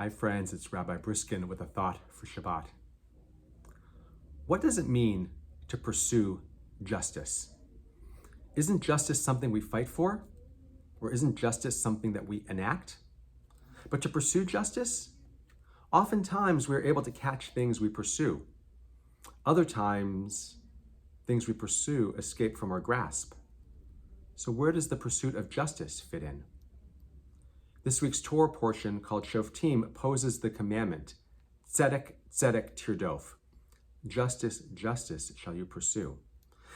Hi friends, it's Rabbi Briskin with a thought for Shabbat. What does it mean to pursue justice? Isn't justice something we fight for? Or isn't justice something that we enact? But to pursue justice, oftentimes we're able to catch things we pursue. Other times, things we pursue escape from our grasp. So where does the pursuit of justice fit in? This week's Torah portion, called Shoftim, poses the commandment, tzedek, tzedek, tirdof. Justice, justice shall you pursue.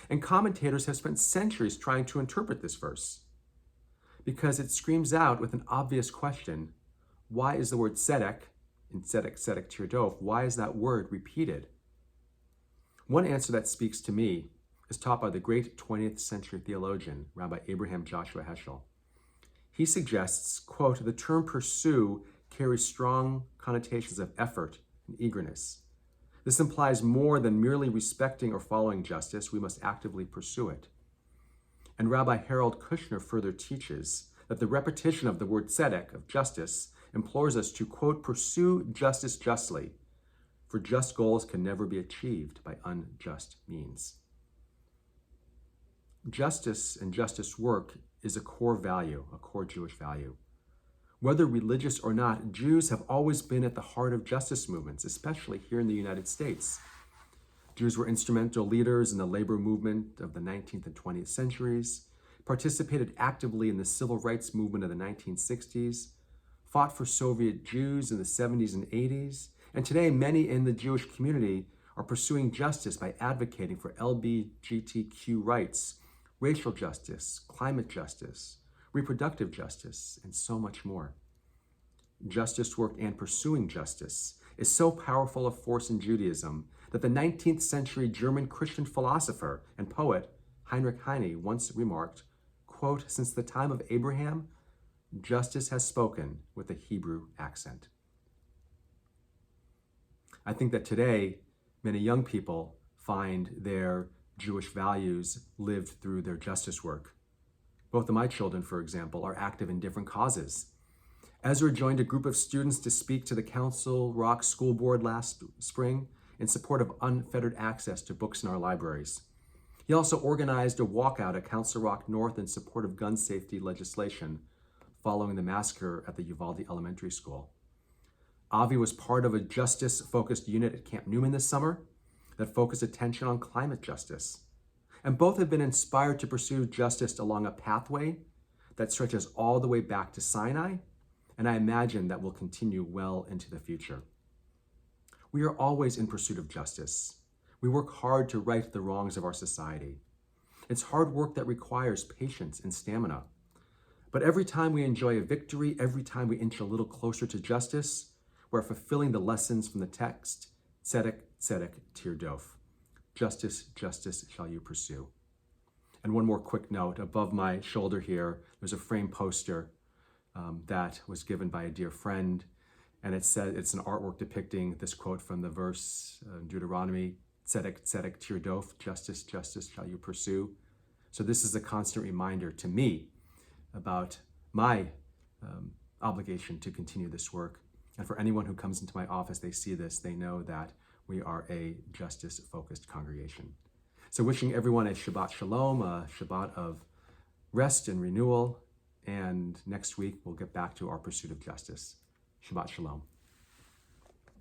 And commentators have spent centuries trying to interpret this verse because it screams out with an obvious question. Why is the word tzedek, in tzedek, tzedek, tirdof, why is that word repeated? One answer that speaks to me is taught by the great 20th century theologian, Rabbi Abraham Joshua Heschel. He suggests, quote, the term pursue carries strong connotations of effort and eagerness. This implies more than merely respecting or following justice. We must actively pursue it. And Rabbi Harold Kushner further teaches that the repetition of the word tzedek, of justice, implores us to, quote, pursue justice justly, for just goals can never be achieved by unjust means. Justice and justice work is a core value, a core Jewish value. Whether religious or not, Jews have always been at the heart of justice movements, especially here in the United States. Jews were instrumental leaders in the labor movement of the 19th and 20th centuries, participated actively in the civil rights movement of the 1960s, fought for Soviet Jews in the 70s and 80s, and today many in the Jewish community are pursuing justice by advocating for LGBTQ rights, racial justice, climate justice, reproductive justice, and so much more. Justice work and pursuing justice is so powerful a force in Judaism that the 19th century German Christian philosopher and poet Heinrich Heine once remarked, quote, since the time of Abraham, justice has spoken with a Hebrew accent. I think that today, many young people find their Jewish values lived through their justice work. Both of my children, for example, are active in different causes. Ezra joined a group of students to speak to the Council Rock School Board last spring in support of unfettered access to books in our libraries. He also organized a walkout at Council Rock North in support of gun safety legislation following the massacre at the Uvalde Elementary School. Avi was part of a justice-focused unit at Camp Newman this summer that focused attention on climate justice. And both have been inspired to pursue justice along a pathway that stretches all the way back to Sinai, and I imagine that will continue well into the future. We are always in pursuit of justice. We work hard to right the wrongs of our society. It's hard work that requires patience and stamina. But every time we enjoy a victory, every time we inch a little closer to justice, we're fulfilling the lessons from the text, tzedek, tzedek, tirdof. Justice, justice shall you pursue. And one more quick note, above my shoulder here, there's a framed poster that was given by a dear friend, and it said it's an artwork depicting this quote from the verse Deuteronomy, tzedek, tzedek, tirdof, justice, justice shall you pursue. So this is a constant reminder to me about my obligation to continue this work. And for anyone who comes into my office, they see this, they know that we are a justice-focused congregation. So wishing everyone a Shabbat Shalom, a Shabbat of rest and renewal. And next week, we'll get back to our pursuit of justice. Shabbat Shalom.